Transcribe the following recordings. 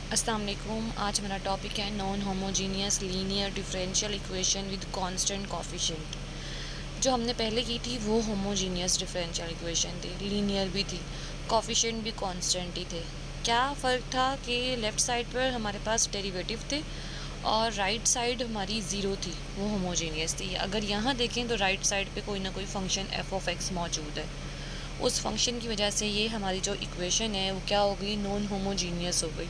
अस्सलाम वालेकुम। आज हमारा टॉपिक है non homogeneous linear differential equation with constant coefficient. जो हमने पहले की थी वो होमोजीनियस डिफरेंशियल इक्वेशन थी, लीनियर भी थी, कोफिशिएंट भी कांस्टेंट ही थे। क्या फ़र्क था कि लेफ़्ट साइड पर हमारे पास डेरिवेटिव थे और राइट साइड हमारी ज़ीरो थी, वो होमोजीनियस थी। अगर यहाँ देखें तो राइट साइड पे कोई ना कोई फंक्शन एफ ऑफ एक्स मौजूद है। उस फंक्शन की वजह से ये हमारी जो इक्वेशन है वो क्या हो गई, नॉन होमोजीनियस हो गई।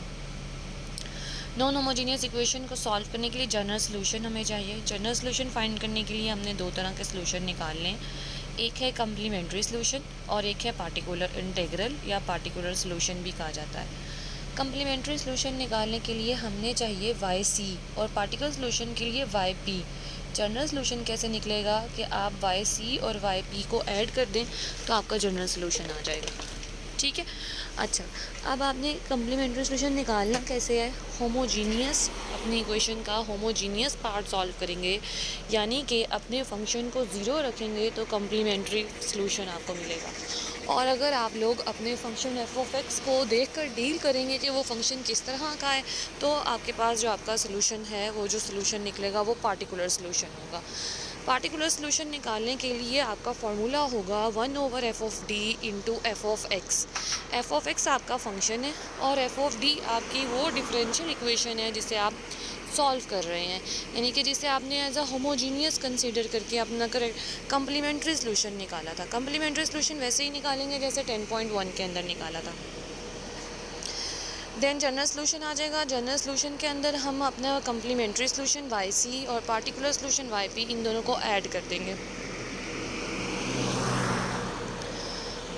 नॉन होमोजीनियस इक्वेशन को सॉल्व करने के लिए जनरल सोल्यूशन हमें चाहिए। जनरल सोल्यूशन फाइंड करने के लिए हमने दो तरह के सोल्यूशन निकालने हैं। एक है कम्प्लीमेंट्री सोल्यूशन और एक है पार्टिकुलर इंटीग्रल या पार्टिकुलर सोल्यूशन भी कहा जाता है। कम्प्लीमेंट्री सोल्यूशन निकालने के लिए हमने चाहिए वाई सी और पार्टिकुलर सोल्यूशन के लिए वाई पी। जनरल सोल्यूशन कैसे निकलेगा कि आप वाई सी और वाई पी को ऐड कर दें तो आपका जनरल सोल्यूशन आ जाएगा। ठीक है। अच्छा, अब आपने कम्प्लीमेंट्री सोल्यूशन निकालना कैसे है, होमोजीनियस अपनी इक्वेशन का होमोजीनियस पार्ट सॉल्व करेंगे, यानी कि अपने फंक्शन को ज़ीरो रखेंगे तो कम्प्लीमेंट्री सोल्यूशन आपको मिलेगा। और अगर आप लोग अपने फंक्शन एफ ऑफ एक्स को देखकर डील करेंगे कि वो फंक्शन किस तरह का है, तो आपके पास जो आपका सोल्यूशन है, वो जो सोल्यूशन निकलेगा वो पार्टिकुलर सोल्यूशन होगा। पार्टिकुलर सोल्यूशन निकालने के लिए आपका फार्मूला होगा 1/f of d into f of x. F of x आपका फंक्शन है और एफ ऑफ डी आपकी वो डिफरेंशियल इक्वेशन है जिसे आप सॉल्व कर रहे हैं, यानी कि जिसे आपने एज अ होमोजीनियस कंसीडर करके अपना कम्प्लीमेंट्री सोल्यूशन निकाला था। कम्प्लीमेंट्री सोल्यूशन वैसे ही निकालेंगे जैसे 10.1 के अंदर निकाला था। देन जनरल सोल्यूशन आ जाएगा। जनरल सोल्यूशन के अंदर हम अपना कम्प्लीमेंट्री सोल्यूशन वाई सी और particular solution why P in दोनों को ऐड कर देंगे।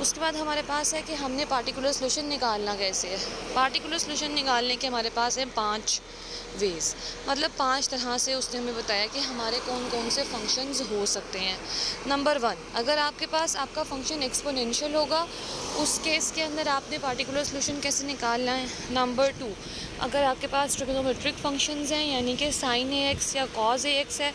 उसके बाद हमारे पास है कि हमने पार्टिकुलर सोल्यूशन निकालना कैसे है। पार्टिकुलर सोल्यूशन निकालने के हमारे पास है 5 वेज़, मतलब 5 तरह से उसने हमें बताया कि हमारे कौन कौन से फंक्शंस हो सकते हैं। नंबर 1, अगर आपके पास आपका फंक्शन एक्सपोनेंशियल होगा, उस केस के अंदर आपने पार्टिकुलर सोल्यूशन कैसे निकालना है। नंबर 2, अगर आपके पास ट्रिग्नोमेट्रिक फंक्शंस हैं, यानी कि साइन ए एक्स या कॉज ए एक्स है,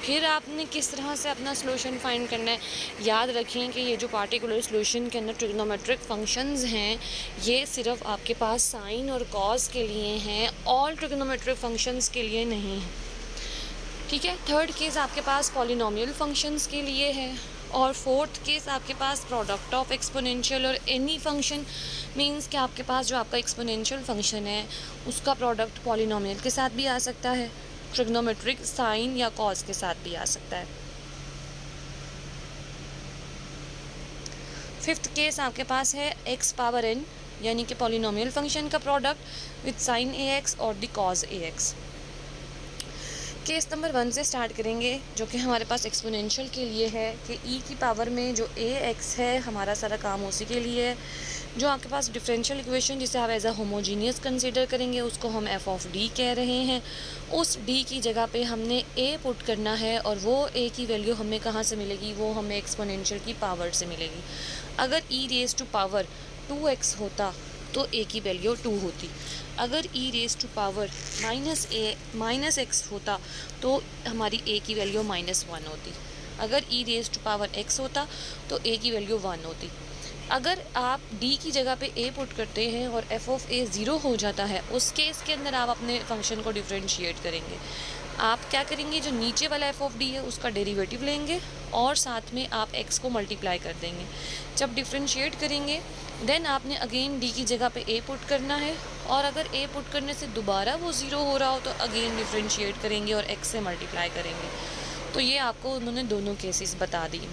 फिर आपने किस तरह से अपना सोल्यूशन फाइंड करना है। याद रखें कि ये जो पार्टिकुलर सोल्यूशन के अंदर ट्रिग्नोमेट्रिक फंक्शंस हैं, ये सिर्फ आपके पास साइन और कॉज के लिए हैं, ऑल ट्रिग्नोमेट्रिक फंक्शंस के लिए नहीं है। ठीक है। थर्ड केस आपके पास पॉलिनोमियल फंक्शंस के लिए है और फोर्थ केस आपके पास प्रोडक्ट ऑफ एक्सपोनेंशियल और एनी फंक्शन, मींस कि आपके पास जो आपका एक्सपोनेंशियल फंक्शन है उसका प्रोडक्ट पॉलिनोमियल के साथ भी आ सकता है, ट्रिग्नोमेट्रिक साइन या कॉज के साथ भी आ सकता है। फिफ्थ केस आपके पास है एक्स पावर एन, यानी कि पॉलिनोमियल फंक्शन का product with sine a x और the cos a x. Case number 1 से स्टार्ट करेंगे, जो कि हमारे पास एक्सपोनेंशियल के लिए है कि ई की पावर में जो ए एक्स है, हमारा सारा काम उसी के लिए है। जो आपके पास डिफरेंशियल इक्वेशन जिसे आप एज अ होमोजीनियस कंसीडर करेंगे, उसको हम एफ ऑफ डी कह रहे हैं। उस डी की जगह पे हमने ए पुट करना है और वो ए की वैल्यू हमें कहाँ से मिलेगी, वो हमें एक्सपोनेंशियल की पावर से मिलेगी। अगर e raise to power 2x होता तो ए की वैल्यू 2 होती। अगर e raise to power minus x होता तो हमारी ए की वैल्यू -1 होती। अगर e raise to power x होता तो ए की वैल्यू 1 होती। अगर आप डी की जगह पे ए पुट करते हैं और एफ ऑफ ए 0 हो जाता है, उस केस के अंदर आप अपने फंक्शन को डिफ्रेंशिएट करेंगे। आप क्या करेंगे, जो नीचे वाला एफ ऑफ डी है उसका डेरिवेटिव लेंगे और साथ में आप एक्स को मल्टीप्लाई कर देंगे। जब डिफ्रेंशिएट करेंगे देन आपने अगेन डी की जगह पे ए पुट करना है और अगर ए पुट करने से दोबारा वो 0 हो रहा हो तो अगेन डिफ्रेंशिएट करेंगे और एक्स से मल्टीप्लाई करेंगे। तो ये आपको उन्होंने दोनों केसेस बता दिए।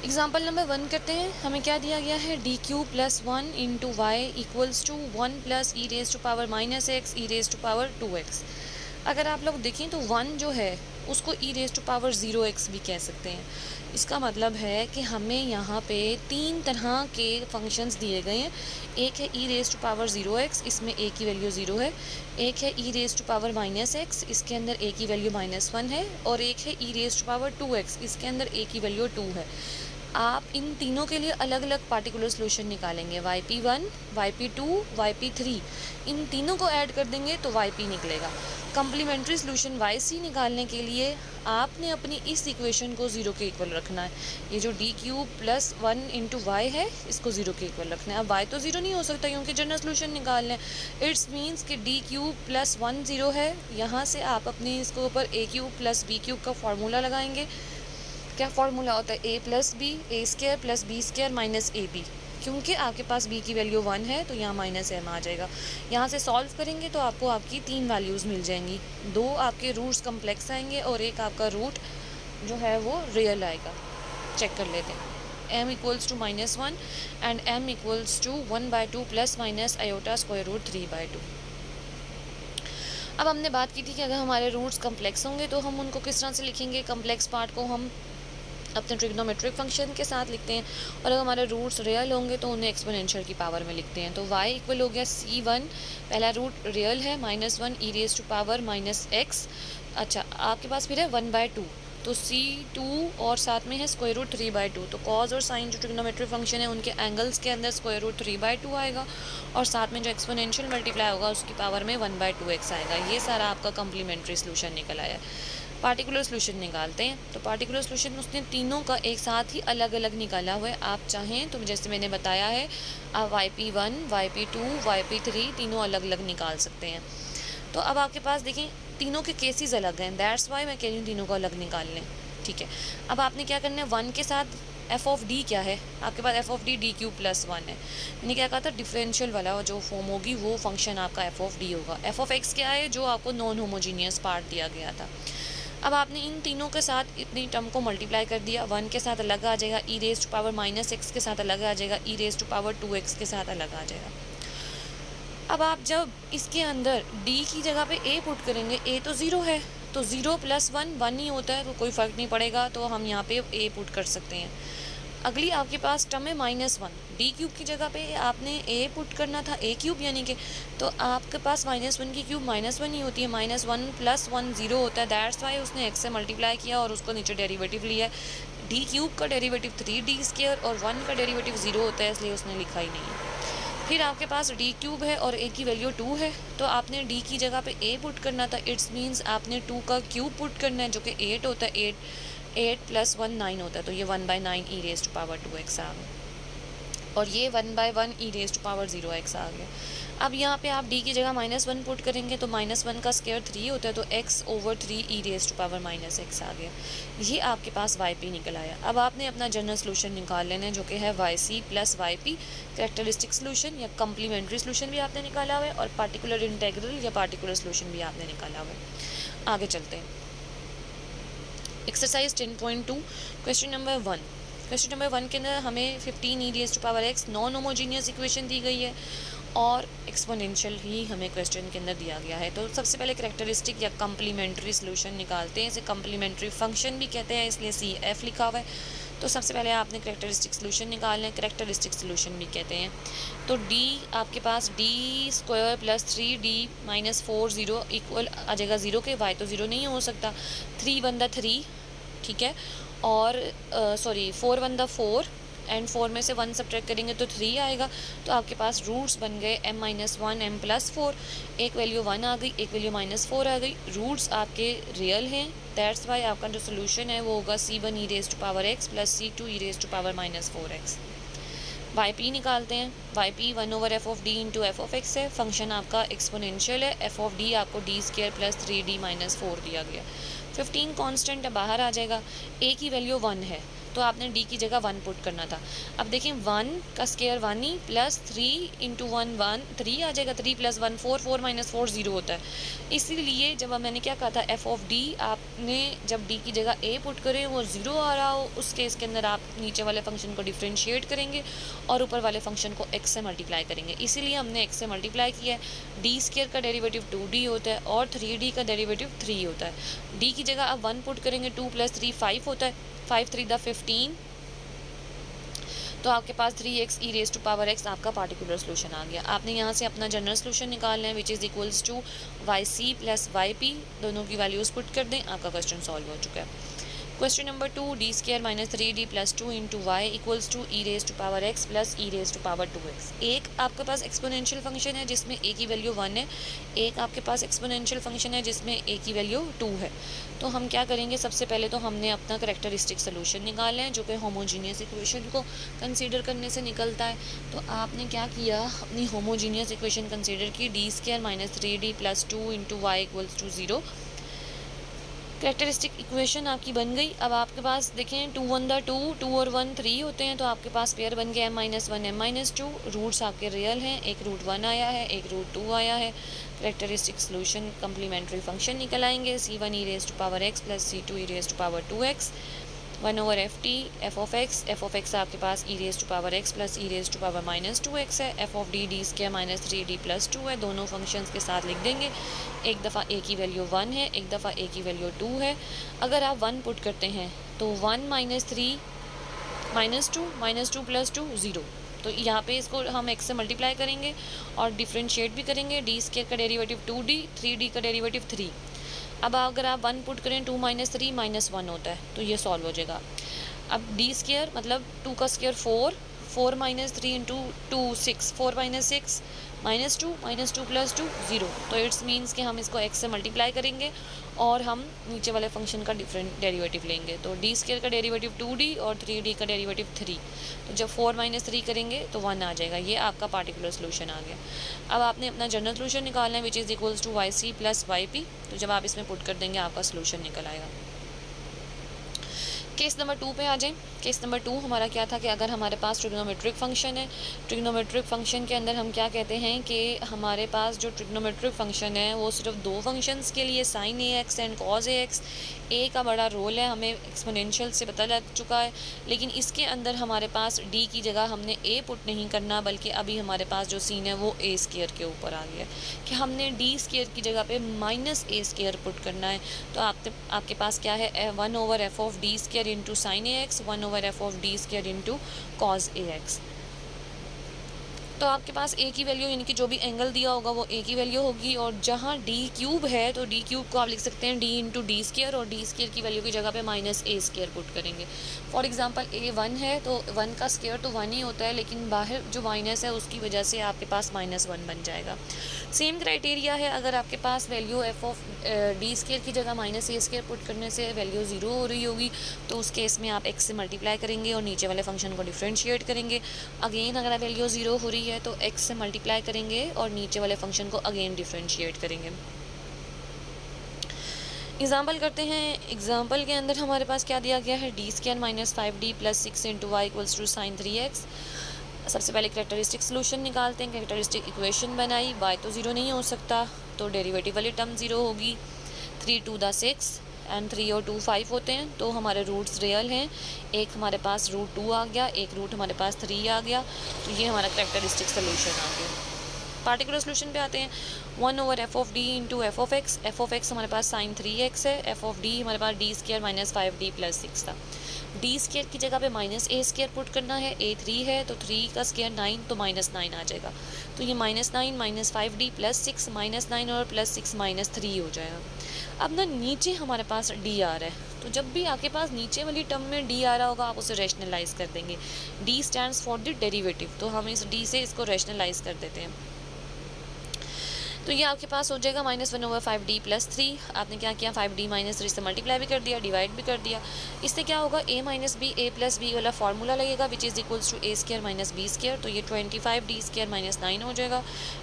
एग्जाम्पल नंबर 1 करते हैं। हमें क्या दिया गया है, D Q plus 1 into Y equals to 1 plus E raise to power -x E raise to power 2x। अगर आप लोग देखें तो 1 जो है उसको ई रेज टू पावर 0x भी कह सकते हैं। इसका मतलब है कि हमें यहाँ पे 3 तरह के फंक्शंस दिए गए हैं। एक है ई रेज टू पावर 0x, इसमें ए की वैल्यू 0 है। एक है ई रेज टू पावर -x, इसके अंदर ए की वैल्यू -1 है। और एक है ई रेज टू पावर 2x, इसके अंदर ए की वैल्यू 2 है। आप इन तीनों के लिए अलग अलग पार्टिकुलर सोल्यूशन निकालेंगे। YP1, YP2, YP3 इन तीनों को ऐड कर देंगे तो YP निकलेगा। कम्प्लीमेंट्री सोल्यूशन YC निकालने के लिए आपने अपनी इस इक्वेशन को 0 के इक्वल रखना है। ये जो D³ + 1 × Y है, इसको 0 के इक्वल रखना है। अब Y तो 0 नहीं हो सकता क्योंकि जनरल सोल्यूशन निकालना है। इट्स मीन्स कि D³ + 1 0 है। यहाँ से आप अपने इसके ऊपर A³ + B³ का फार्मूला लगाएंगे। क्या फार्मूला होता है? A + B, A² + B² - AB। क्योंकि आपके पास B की वैल्यू 1 है तो यहाँ -m आ जाएगा। यहाँ से सॉल्व करेंगे तो आपको आपकी 3 वैल्यूज़ मिल जाएंगी। 2 आपके रूट्स कम्प्लेक्स आएंगे और एक आपका रूट जो है वो रियल आएगा। चेक कर लेते हैं। m = -1 and m = 1/2 ± i√3/2। अब हमने बात की थी कि अगर हमारे रूट्स कम्प्लेक्स होंगे तो हम उनको किस तरह से लिखेंगे। कम्प्लेक्स पार्ट को हम अपने ट्रिग्नोमेट्रिक फंक्शन के साथ लिखते हैं और अगर हमारे रूट्स रियल होंगे तो उन्हें एक्सपोनेंशियल की पावर में लिखते हैं। तो y इक्वल हो गया C1, पहला रूट रियल है -1 e⁻⁻ x। अच्छा, आपके पास फिर है 1/2 तो C2 और साथ में है √3/2। तो कॉज और साइन जो ट्रिग्नोमेट्रिक फंक्शन है उनके एंगल्स के अंदर √3/2 आएगा और साथ में जो एक्सपोनेंशियल मल्टीप्लाई होगा उसकी पावर में 1/2x आएगा। ये सारा आपका कम्प्लीमेंट्री सोल्यूशन निकल आया। पार्टिकुलर सोल्यूशन निकालते हैं। तो पार्टिकुलर सोल्यूशन उसने तीनों का एक साथ ही अलग अलग निकाला हुआ है। आप चाहें तो जैसे मैंने बताया है, आप YP1, YP2, YP3 तीनों अलग अलग निकाल सकते हैं। तो अब आपके पास देखें तीनों के केसेस अलग हैं, दैट्स वाई मैं कह रही हूँ तीनों को अलग निकाल लें। ठीक है, अब आपने क्या करना है, 1 के साथ f(d) क्या है, आपके पास f(d) D³ + 1 है। मैंने क्या कहा था, डिफरेंशियल वाला जो फॉर्म होगी वो फंक्शन आपका f(d) होगा। f(x) क्या है, जो आपको नॉन होमोजीनियस पार्ट दिया गया था। अब आपने इन तीनों के साथ इतनी टर्म को मल्टीप्लाई कर दिया। 1 के साथ अलग आ जाएगा, e⁻⁻x के साथ अलग आ जाएगा, e⁻2x के साथ अलग आ जाएगा। अब आप जब इसके अंदर d की जगह पे a पुट करेंगे, a तो 0 है तो 0 + 1 1 ही होता है तो कोई फ़र्क नहीं पड़ेगा, तो हम यहाँ पे a पुट कर सकते हैं। अगली आपके पास टर्म है -1, D³ की जगह पे आपने a पुट करना था, A³ यानी कि, तो आपके पास -1 की क्यूब -1 ही होती है। -1 + 1 0 होता है, दैट्स वाई उसने x से मल्टीप्लाई किया और उसको नीचे डेरिवेटिव लिया। D³ का डेरिवेटिव 3D² और 1 का डेरिवेटिव 0 होता है, इसलिए उसने लिखा ही नहीं है। फिर आपके पास D³ है और a की वैल्यू 2 है, तो आपने d की जगह पे a पुट करना था। इट्स मीन्स आपने 2 का क्यूब पुट करना है जो कि 8 होता है। 8 + 1 9 होता है, तो ये 1/9 e⁻2x आ गया और ये 1/1 e⁻0x आ गया। अब यहाँ पे आप d की जगह -1 पुट करेंगे तो -1 का स्क्वायर 3 होता है, तो x/3 e⁻⁻x आ गया। ये आपके पास YP निकल आया। अब आपने अपना जनरल सोल्यूशन निकाल लेना है जो कि है YC + YP। कैरेक्टरिस्टिक सोल्यूशन या कम्प्लीमेंट्री सोल्यूशन भी आपने निकाला हुआ है और पार्टिकुलर इंटेग्रल या पार्टिकुलर सोल्यूशन भी आपने निकाला हुआ है। आगे चलते हैं। Exercise 10.2 question number 1। Question number 1 के अंदर हमें 15 e⁻x नॉन होमोजीनियस इक्वेशन दी गई है और एक्सपोनेंशियल ही हमें क्वेश्चन के अंदर दिया गया है। तो सबसे पहले कैरेक्टरिस्टिक या कम्प्लीमेंट्री सोल्यूशन निकालते हैं। इसे कम्प्लीमेंट्री फंक्शन भी कहते हैं, इसलिए CF लिखा हुआ है। तो सबसे पहले आपने कैरेक्टरिस्टिक सोल्यूशन निकालना है, कैरेक्टरिस्टिक सोल्यूशन भी कहते हैं। तो D आपके पास D² + 3D - 4 0 इक्वल आ जाएगा 0 के। y तो 0 नहीं हो सकता। 3 बनता 3, ठीक है, और 4 बनता 4 एंड 4 में से 1 सब्ट्रैक्ट करेंगे तो 3 आएगा। तो आपके पास रूट्स बन गए m - 1 m + 4। एक वैल्यू 1 आ गई, एक वैल्यू -4 आ गई। रूट्स आपके रियल हैं, दैट्स वाई आपका जो सोल्यूशन है वो होगा C1 e⁻x + C2 e⁻4x। YP निकालते हैं। YP 1/f(d) × f(x) है। फंक्शन आपका एक्सपोनेंशियल है। f(d) आपको d² + 3D - 4 दिया गया। 15 कांस्टेंट है, बाहर आ जाएगा। a की वैल्यू 1 है तो आपने d की जगह 1 पुट करना था। अब देखें 1 का स्क्वायर 1 ही प्लस 3 × 1 1 3 आ जाएगा। 3 + 1 4 4 - 4 0 होता है। इसीलिए जब मैंने क्या कहा था, f(d) आपने जब d की जगह a पुट करें वो 0 आ रहा हो, उस केस के अंदर आप नीचे वाले फंक्शन को डिफ्रेंशिएट करेंगे और ऊपर वाले फंक्शन को x से मल्टीप्लाई करेंगे। इसीलिए हमने x से मल्टीप्लाई किया है। d² का डेरिवेटिव 2d होता है और 3d का डेरिवेटिव 3 होता है। d की जगह आप 1 पुट करेंगे, 2 + 3 5 होता है। 5 3 15, तो आपके पास 3x e⁻x आपका पार्टिकुलर सोल्यूशन आ गया। आपने यहाँ से अपना जनरल सोल्यूशन निकालना है which is equals to YC + YP। दोनों की वैल्यूज़ पुट कर दें, आपका क्वेश्चन सॉल्व हो चुका है। Question number 2, D square minus 3d plus 2 into Y equals to E raise to power x plus E raise to power 2x। एक आपके पास एक्सपोनेंशियल फंक्शन है जिसमें ए की वैल्यू 1 है, एक आपके पास एक्सपोनेंशियल फंक्शन है जिसमें ए की वैल्यू 2 है। तो हम क्या करेंगे, सबसे पहले तो हमने अपना कैरेक्टरिस्टिक सोल्यूशन निकालना है जो कि होमोजीनियस इक्वेशन को कंसीडर करने से निकलता है। तो आपने क्या किया, अपनी होमोजीनियस इक्वेशन कंसीडर की, D square minus 3d plus 2 into Y equals to 0। Characteristic equation आपकी बन गई। अब आपके पास देखें 2 1 2, 2 और 1 3 होते हैं, तो आपके पास पेयर बन गया m-1 m-2। रूट्स आपके रियल हैं, एक रूट 1 आया है, एक रूट 2 आया है। कैरेक्टरिस्टिक सोल्यूशन कम्प्लीमेंट्री फंक्शन निकल आएंगे, c1 e raise to power x plus c2 e raise to power 2x 1 over f t f of x आपके पास e raise to power x plus E raise to power minus 2x है। F of d square minus 3d plus 2 है। दोनों functions के साथ लिख देंगे। एक दफ़ा ए की वैल्यू 1 है, एक दफ़ा ए की वैल्यू 2 है। अगर आप 1 पुट करते हैं तो 1 माइनस 3 माइनस टू प्लस 2 0। तो यहाँ पे इसको हम x से मल्टीप्लाई करेंगे और डिफ्रेंशिएट भी करेंगे। डी स्क्वायर का डेरिवेटिव 2d, 3d का डेरिवेटिव 3। अब अगर आप 1 पुट करें 2 माइनस 3 माइनस 1 होता है, तो ये सॉल्व हो जाएगा। अब डी स्क्वायर मतलब 2 का square 4 minus 3 into 2 6, 4 minus 2 plus 2 0। तो इट्स मीन्स कि हम इसको x से मल्टीप्लाई करेंगे और हम नीचे वाले फंक्शन का डिफरेंट डेरिवेटिव लेंगे। तो डी स्क्वायर का डेरिवेटिव 2d और 3d का डेरिवेटिव 3। तो जब 4 माइनस 3 करेंगे तो 1 आ जाएगा। ये आपका पार्टिकुलर सोल्यूशन आ गया। अब आपने अपना जनरल सोल्यूशन निकालना है which is equals to Y C plus Y P. तो जब आप इसमें पुट कर देंगे आपका सोल्यूशन निकल आएगा। केस नंबर 2 पे आ जाएं। केस नंबर 2 हमारा क्या था कि अगर हमारे पास ट्रिग्नोमेट्रिक फंक्शन है, ट्रिग्नोमेट्रिक फंक्शन के अंदर हम क्या कहते हैं कि हमारे पास जो ट्रिग्नोमेट्रिक फंक्शन है वो सिर्फ 2 फंक्शंस के लिए, sine a x and cos a x. A का बड़ा रोल है, हमें एक्सपोनेंशियल से पता लग चुका है, लेकिन इसके अंदर हमारे पास डी की जगह हमने ए पुट नहीं करना, बल्कि अभी हमारे पास जो सीन है वो ए स्क्वायर के ऊपर आ गया कि हमने डी स्क्वायर की जगह पे माइनस ए स्क्वायर पुट करना है। तो आपके पास क्या है, 1 over f of d square into sine a x, 1 over f of d square into cos a x. तो आपके पास ए की वैल्यू यानी कि जो भी एंगल दिया होगा वो ए की वैल्यू होगी, और जहाँ डी क्यूब है तो डी क्यूब को आप लिख सकते हैं डी इंटू डी स्क्वायर, और डी स्क्वायर की वैल्यू की जगह पे माइनस ए स्क्वायर पुट करेंगे। फॉर एग्जांपल ए 1 है तो 1 का स्क्वायर तो 1 ही होता है, लेकिन बाहर जो माइनस है उसकी वजह से आपके पास -1 बन जाएगा। सेम क्राइटेरिया है, अगर आपके पास value f of d square की जगह माइनस ए स्क्वायर पुट करने से वैल्यू 0 हो रही होगी, तो उस केस में आप एक्स से मल्टीप्लाई करेंगे और नीचे वाले फंक्शन को डिफ्रेंशिएट करेंगे। अगेन अगर वैल्यू 0 हो रही है तो एक्स से मल्टीप्लाई करेंगे और नीचे वाले फंक्शन को अगेन डिफ्रेंशिएट करेंगे। एग्जाम्पल करते हैं। एग्जाम्पल के अंदर हमारे पास क्या दिया गया है, D square minus 5d plus 6 into Y equals to sine 3x। सबसे पहले कैरेक्टरिस्टिक सोल्यूशन निकालते हैं। कैरेक्टरिस्टिक इक्वेशन बनाई, y तो 0 नहीं हो सकता तो डेरिवेटिव वाली टर्म 0 होगी। 3 2 6 एंड 3 और 2 5 होते हैं, तो हमारे रूट्स रियल हैं। एक हमारे पास रूट 2 आ गया, एक रूट हमारे पास 3 आ गया, तो ये हमारा कैरेक्टरिस्टिक सोल्यूशन आ गया। पार्टिकुलर सोल्यूशन पे आते हैं। 1 over f of d into f of x हमारे पास साइन 3x है, एफ ऑफ डी हमारे पास d square minus 5d plus 6 था। डी स्क्वायर की जगह पे माइनस ए स्क्वायर पुट करना है, ए 3 है तो 3 का स्क्वायर 9 तो -9 आ जाएगा। तो ये -9 माइनस 5d प्लस 6 -9 और प्लस 6 -3 हो जाएगा। अब ना नीचे हमारे पास डी आ रहा है, तो जब भी आपके पास नीचे वाली टर्म में डी आ रहा होगा आप उसे रैशनलाइज कर देंगे। D stands for the derivative, तो हम इस डी से इसको रैशनलाइज कर देते हैं। तो ये आपके पास हो जाएगा -1 ओवर 5d प्लस 3। आपने क्या किया, 5d माइनस 3 से मल्टीप्लाई भी कर दिया, डिवाइड भी कर दिया। इससे क्या होगा, a minus B A plus B वाला फार्मूला लगेगा which is equals to A square minus B square. तो ये 25d स्क्वायर माइनस 9 हो जाएगा।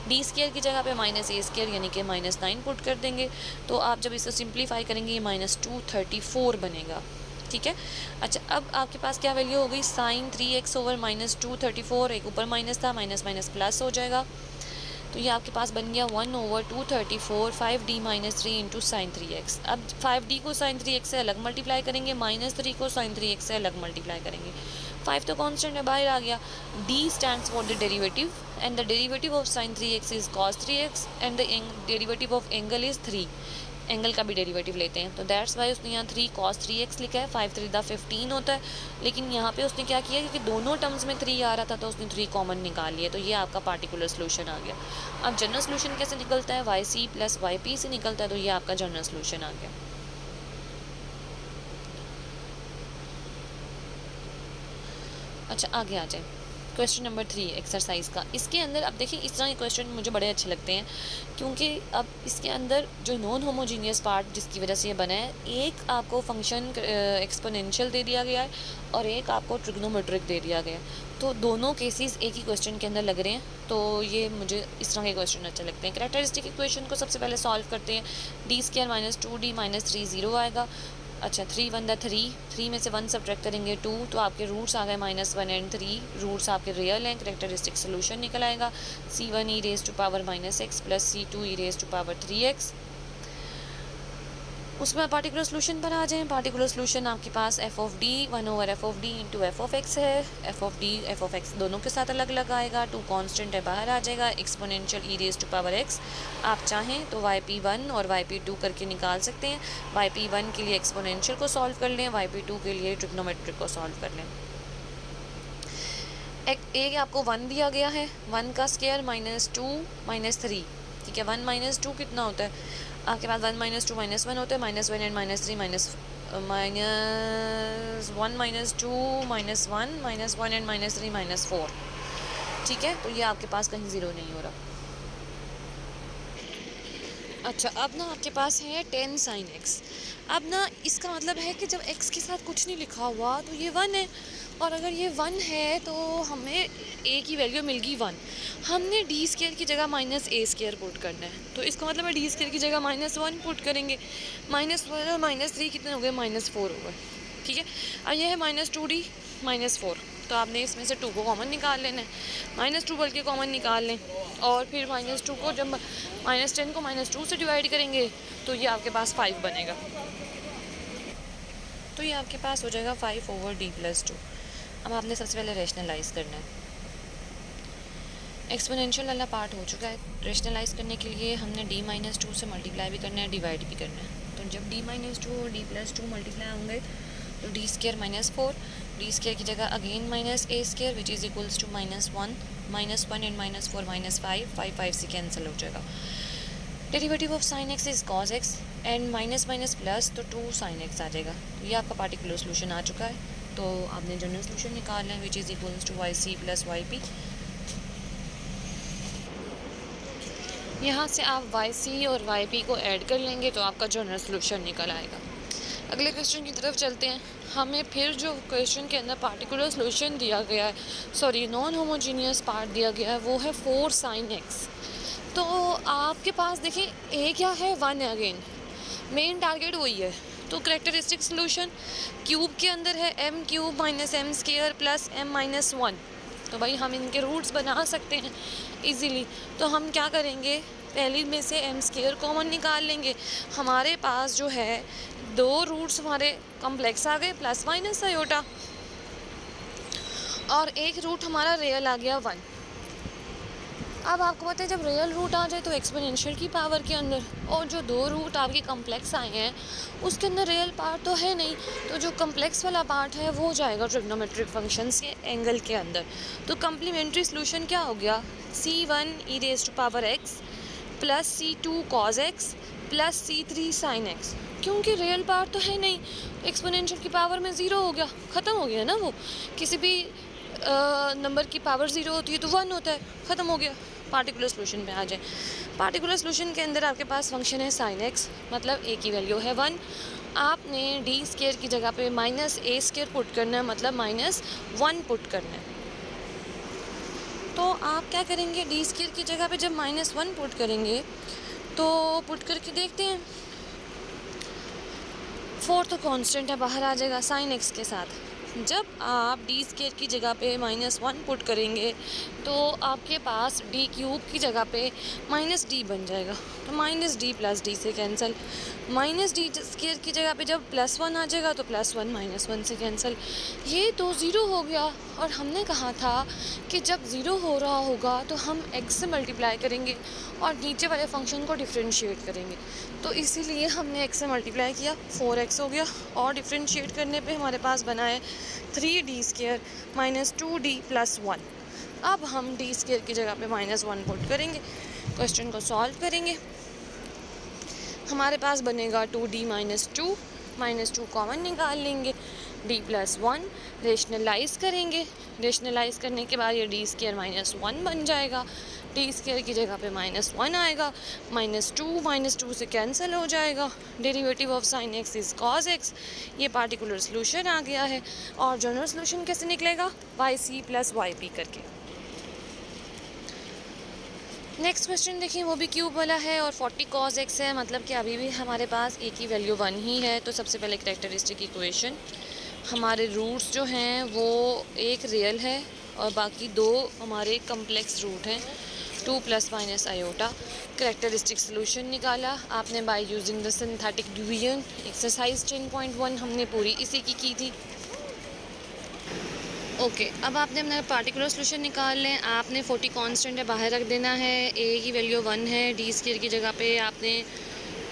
डी स्क्वायर की जगह पे माइनस ए स्क्वायर यानी कि -9 पुट कर देंगे। तो आप जब इसको सिंप्लीफाई करेंगे ये -234 बनेगा। ठीक है। अच्छा, अब आपके पास क्या वैल्यू हो गई, साइन 3x ओवर -234, एक ऊपर माइनस था, माइनस माइनस प्लस हो जाएगा। तो ये आपके पास बन गया 1 over 234 5d minus 3 into sine 3x। अब 5d को साइन 3x से अलग मल्टीप्लाई करेंगे, -3 को साइन 3x से अलग मल्टीप्लाई करेंगे। 5 तो कांस्टेंट है, बाहर आ गया। d stands for the derivative and the derivative of sine 3x is cos 3x and the derivative of angle is 3। Angle का भी डेरिवेटिव लेते हैं, तो दैट्स वाई उसने यहाँ 3 cos 3x लिखा है। 5 3 15 होता है, लेकिन यहाँ पे उसने क्या किया, क्योंकि दोनों टर्म्स में 3 आ रहा था तो उसने 3 कॉमन निकाल लिया। तो ये आपका पार्टिकुलर सोल्यूशन आ गया। अब जनरल सोल्यूशन कैसे निकलता है, Y C plus Y P से निकलता है, तो ये आपका जनरल सोल्यूशन आ गया। अच्छा, आगे आ जाए क्वेश्चन नंबर 3 एक्सरसाइज का। इसके अंदर अब देखिए, इस तरह के क्वेश्चन मुझे बड़े अच्छे लगते हैं, क्योंकि अब इसके अंदर जो नॉन होमोजीनियस पार्ट जिसकी वजह से ये बना है, एक आपको फंक्शन एक्सपोनेंशियल दे दिया गया है और एक आपको ट्रिग्नोमेट्रिक दे दिया गया है। तो दोनों केसेस एक ही क्वेश्चन के अंदर लग रहे हैं, तो ये मुझे इस तरह के क्वेश्चन अच्छे लगते हैं। कैरेक्टरिस्टिक इक्वेशन को सबसे पहले सॉल्व करते हैं। d² - 2d - 3 0 आएगा। अच्छा, 3 × 1 = 3, 3 में से 1 सब्ट्रैक्ट करेंगे 2, तो आपके रूट्स आ गए -1 एंड 3, रूट्स आपके रियल हैं। कैरेक्टरिस्टिक सोल्यूशन निकल आएगा c1 e⁻⁻x plus c2 e⁻3x। उसके बाद पार्टिकुलर सोल्यूशन पर आ जाएं। पार्टिकुलर सोल्यूशन आपके पास f(d) 1/f(d) × f(x) है। f(d) f(x) दोनों के साथ अलग अलग आएगा। 2 कांस्टेंट है, बाहर आ जाएगा। एक्सपोनेंशियल e⁻x आप चाहें तो yp1 और yp2 करके निकाल सकते हैं। yp1 के लिए एक्सपोनेंशियल को सॉल्व कर लें, yp2 के लिए ट्रिग्नोमेट्रिक को सॉल्व कर लें। एक आपको 1 दिया गया है, 1 का स्क्वायर -2 - 3, ठीक है। 1 - 2 कितना होता है आपके पास? 1 - 2 -1 होता है। -1 एंड -3 -1 - 2 -1 -1 एंड -3 -4, ठीक है। तो ये आपके पास कहीं ज़ीरो नहीं हो रहा। अच्छा, अब ना आपके पास है 10 sin x। अब ना इसका मतलब है कि जब x के साथ कुछ नहीं लिखा हुआ तो ये 1 है, और अगर ये 1 है तो हमें a की वैल्यू मिल गई 1। हमने d² की जगह -a² पुट करना है, तो इसका मतलब है d² की जगह -1 पुट करेंगे। -1 और -3 कितने हो गए? -4 हो गए, ठीक है। अब ये है -2d -4, तो आपने इसमें से 2 को कॉमन निकाल लेना है। -2 बल्कि कॉमन निकाल लें, और फिर -2 को जब -10 को -2 से डिवाइड करेंगे तो ये आपके पास 5 बनेगा। तो ये आपके पास हो जाएगा 5/d + 2। अब आपने सबसे पहले रेशनलाइज करना है। एक्सपोनेंशियल वाला पार्ट हो चुका है। रेशनलाइज करने के लिए हमने d - 2 से मल्टीप्लाई भी करना है, डिवाइड भी करना है। तो जब d - 2 और d + 2 मल्टीप्लाई होंगे तो d² - 4, d² की जगह again -a² which is equals to -1 -1 and -4 -5, 5 से कैंसिल हो जाएगा। Derivative of sin x is cos x and minus minus plus, तो 2 sin x आ जाएगा। तो ये आपका पार्टिकुलर सोल्यूशन आ चुका है। तो आपने जनरल सोल्यूशन निकालना है which is equals to yc + yp। यहाँ से आप yc और yp को ऐड कर लेंगे तो आपका जनरल सोल्यूशन निकल आएगा। अगले क्वेश्चन की तरफ चलते हैं। हमें फिर जो क्वेश्चन के अंदर पार्टिकुलर सोल्यूशन दिया गया है, सॉरी नॉन होमोजीनियस पार्ट दिया गया है, वो है 4 sin x। तो आपके पास देखिए ए क्या है? 1 है, अगेन मेन टारगेट वही है। तो करेक्टरिस्टिक सोल्यूशन क्यूब के अंदर है m³ - m² प्लस m - 1। तो भाई हम इनके रूट्स बना सकते हैं इजीली। तो हम क्या करेंगे, पहली में से m² कॉमन निकाल लेंगे। हमारे पास जो है 2 रूट्स हमारे कॉम्प्लेक्स आ गए प्लस माइनस आयोटा, और एक रूट हमारा रियल आ गया 1। अब आपको पता है जब रियल रूट आ जाए तो एक्सपोनेंशियल की पावर के अंदर, और जो 2 रूट आपके कम्प्लेक्स आए हैं उसके अंदर रियल पार्ट तो है नहीं, तो जो कम्प्लेक्स वाला पार्ट है वो जाएगा ट्रिग्नोमेट्रिक फंक्शंस के एंगल के अंदर। तो कम्प्लीमेंट्री सोल्यूशन क्या हो गया? c1 e⁻x plus c2 cos x plus c3 sin x। क्योंकि रियल पार्ट तो है नहीं, एक्सपोनेंशियल की पावर में 0 हो गया, ख़त्म हो गया ना। वो किसी भी नंबर की पावर 0 होती है तो 1 होता है, ख़त्म हो गया। पार्टिकुलर सोल्यूशन पे आ जाए। पार्टिकुलर सोल्यूशन के अंदर आपके पास फंक्शन है sin x, मतलब a की वैल्यू है 1। आपने d² की जगह पे -a² पुट करना है, मतलब -1 पुट करना है। तो आप क्या करेंगे, d² की जगह पे जब -1 पुट करेंगे तो पुट करके देखते हैं। 4 तो कांस्टेंट है, बाहर आ जाएगा sin x के साथ। जब आप d² की जगह पे -1 पुट करेंगे तो आपके पास d³ की जगह पे -d बन जाएगा। तो -d प्लस d से कैंसिल, -d² की जगह पे जब +1 आ जाएगा तो +1 -1 से कैंसिल। ये तो 0 हो गया, और हमने कहा था कि जब 0 हो रहा होगा तो हम x से मल्टीप्लाई करेंगे और नीचे वाले फंक्शन को डिफ्रेंशिएट करेंगे। तो इसीलिए हमने x से मल्टीप्लाई किया, 4x हो गया, और डिफ्रेंशिएट करने पे हमारे पास बना है 3d² - 2d + 1। अब हम d² की जगह पे -1 पुट करेंगे, क्वेश्चन को सॉल्व करेंगे। हमारे पास बनेगा 2d - 2 -2 कॉमन निकाल लेंगे, d+1 रेशनलाइज़ करेंगे। रेशनलाइज़ करने के बाद ये d² -1 बन जाएगा। d² की जगह पे -1 आएगा, -2 से कैंसिल हो जाएगा। Derivative of sin x is cos x। ये पार्टिकुलर सोल्यूशन आ गया है। और जनरल सोल्यूशन कैसे निकलेगा? yc + yp करके। नेक्स्ट क्वेश्चन देखिए, वो भी क्यूब वाला है और 40 cos x है, मतलब कि अभी भी हमारे पास a की वैल्यू 1 ही है। तो सबसे पहले कैरेक्टरिस्टिक इक्वेशन, हमारे रूट्स जो हैं वो एक रियल है और बाकी दो हमारे कम्प्लेक्स रूट हैं, 2 ± आयोटा। कैरेक्टरिस्टिक सोल्यूशन निकाला आपने by using the synthetic division. Exercise 10.1 हमने पूरी इसी की थी। ओके, अब आपने अपना पार्टिकुलर सोल्यूशन निकाल लें। आपने 40 कांस्टेंट है बाहर रख देना है, a की वैल्यू 1 है, d² की जगह पे आपने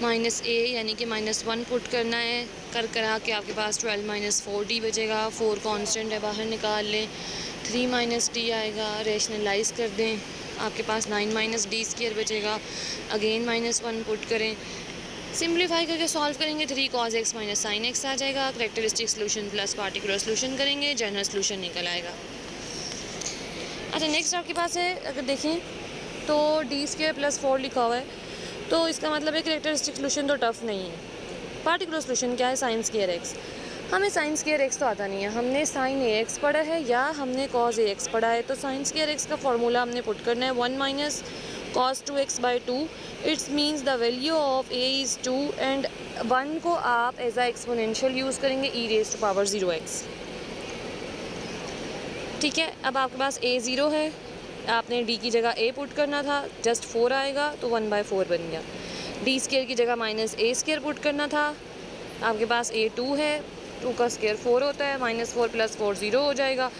-a यानी कि -1 पुट करना है। करा के आपके पास 12 - 4d बचेगा। 4 कांस्टेंट है बाहर निकाल लें, 3 - d आएगा। रेशनलाइज़ कर दें, आपके पास 9 - d² बचेगा। अगेन -1 पुट करें, सिंप्लीफाई करके सॉल्व करेंगे, 3 cos x - sin x आ जाएगा। Characteristic solution plus particular solution करेंगे, जनरल सोल्यूशन निकल आएगा। अच्छा, नेक्स्ट आपके पास है, अगर देखें तो d² + 4 लिखा हुआ है, तो इसका मतलब है कैरेक्टरिस्टिक सोल्यूशन तो टफ नहीं है। पार्टिकुलर सोल्यूशन क्या है? sin² x। हमें sin² x तो आता नहीं है, हमने sin ax पढ़ा है या हमने cos ax पढ़ा है। तो sin² x का फॉर्मूला हमने पुट करना है, 1 - cos 2x/2। It's means the value of a is 2 and 1 को आप एज अ एक्सपोनेंशियल यूज़ करेंगे, e⁻0x। ठीक है, अब आपके पास a 0 है, आपने d की जगह a पुट करना था, जस्ट 4 आएगा तो 1/4 बन गया। d² की जगह -a² पुट करना था, आपके पास a 2 है, 2 का स्क्वायर 4 होता है, -4 + 4 0 हो जाएगा।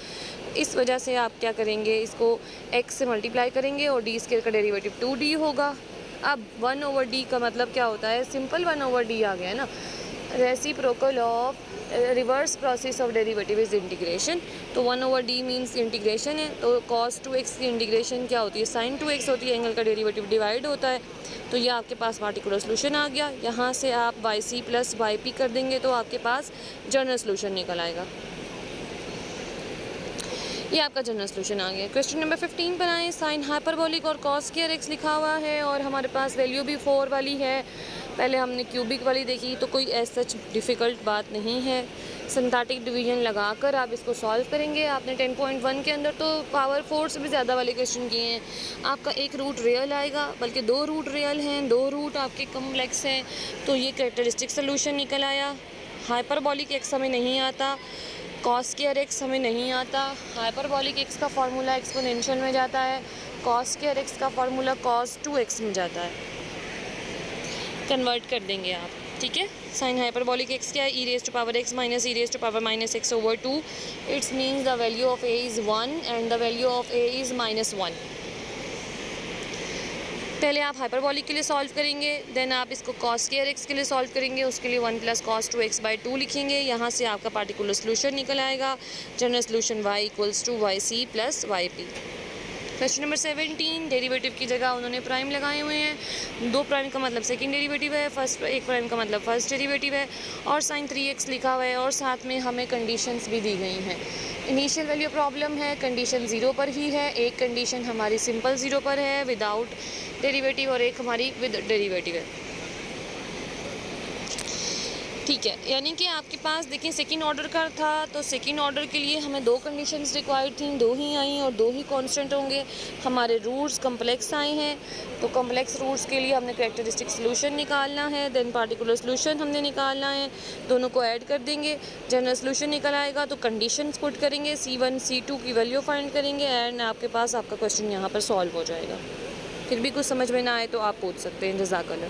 इस वजह से आप क्या करेंगे, इसको x से मल्टीप्लाई करेंगे और d² का डेरिवेटिव 2d होगा। अब 1/d का मतलब क्या होता है? सिंपल 1/d आ गया है ना। Reciprocal of reverse process of derivative is integration. तो 1/d मीन्स इंटीग्रेशन है। तो cos 2x की इंटीग्रेशन क्या होती है? sin 2x होती है, एंगल का डेरिवेटिव डिवाइड होता है। तो ये आपके पास पार्टिकुलर सोल्यूशन आ गया। यहाँ से आप yc + yp कर देंगे तो आपके पास जनरल सोल्यूशन निकल आएगा। ये आपका जनरल सोल्यूशन आ गया। क्वेश्चन नंबर 15 पर आए। साइन हाइपरबोलिक और cos² x लिखा हुआ है और हमारे पास वैल्यू भी 4 वाली है। पहले हमने क्यूबिक वाली देखी, तो कोई ऐसा सच डिफ़िकल्ट बात नहीं है। सिंथेटिक डिवीजन लगाकर आप इसको सॉल्व करेंगे। आपने 10.1 के अंदर तो पावर 4 से भी ज़्यादा वाले क्वेश्चन किए हैं। आपका एक रूट रियल आएगा, बल्कि 2 रूट रियल हैं, 2 रूट आपके कम्प्लेक्स हैं। तो ये कैरेक्टरिस्टिक सोल्यूशन निकल आया। हाइपरबोलिक x हमें नहीं आता, cos² x हमें नहीं आता। हाइपरबोलिक x का फार्मूला एक्सपोनेंशियल में जाता है, cos² x का फार्मूला cos 2x में जाता है। कन्वर्ट कर देंगे आप, ठीक है। साइन हाइपरबोलिक x क्या है? e⁻x -e⁻x/2। It's means the value of a is 1 and the value of a is -1। पहले आप हाइपरबोलिक के लिए सॉल्व करेंगे, देन आप इसको cos² x के लिए सॉल्व करेंगे, उसके लिए 1 + cos 2x/2 लिखेंगे। यहाँ से आपका पार्टिकुलर सोल्यूशन निकल आएगा। General solution y = yc + yp। Question number 17, derivative की जगह उन्होंने प्राइम लगाए हुए हैं। 2 प्राइम का मतलब सेकंड डेरिवेटिव है, 1 प्राइम का मतलब फर्स्ट डेरिवेटिव है और sin 3x लिखा हुआ है और साथ में हमें कंडीशंस भी दी गई हैं। इनिशियल वैल्यू प्रॉब्लम है, कंडीशन 0 पर ही है। एक कंडीशन हमारी सिंपल 0 पर है विदाउट डेरिवेटिव और एक हमारी विद डेरिवेटिव है, ठीक है। यानी कि आपके पास देखिए सेकंड ऑर्डर का था, तो सेकंड ऑर्डर के लिए हमें 2 कंडीशंस रिक्वायर्ड थी, 2 ही आई और 2 ही कांस्टेंट होंगे। हमारे रूट्स कम्प्लेक्स आए हैं, तो कम्प्लेक्स रूट्स के लिए हमने कैरेक्टरिस्टिक सोल्यूशन निकालना है, देन पार्टिकुलर सोल्यूशन हमने निकालना है। दोनों को ऐड कर देंगे, जनरल सोल्यूशन निकल आएगा। तो कंडीशंस पुट करेंगे, C1 C2 की वैल्यू फाइंड करेंगे एंड आपके पास आपका क्वेश्चन यहाँ पर सॉल्व हो जाएगा। फिर भी कुछ समझ में ना आए तो आप पूछ सकते हैं। जज़ाकल्लाह।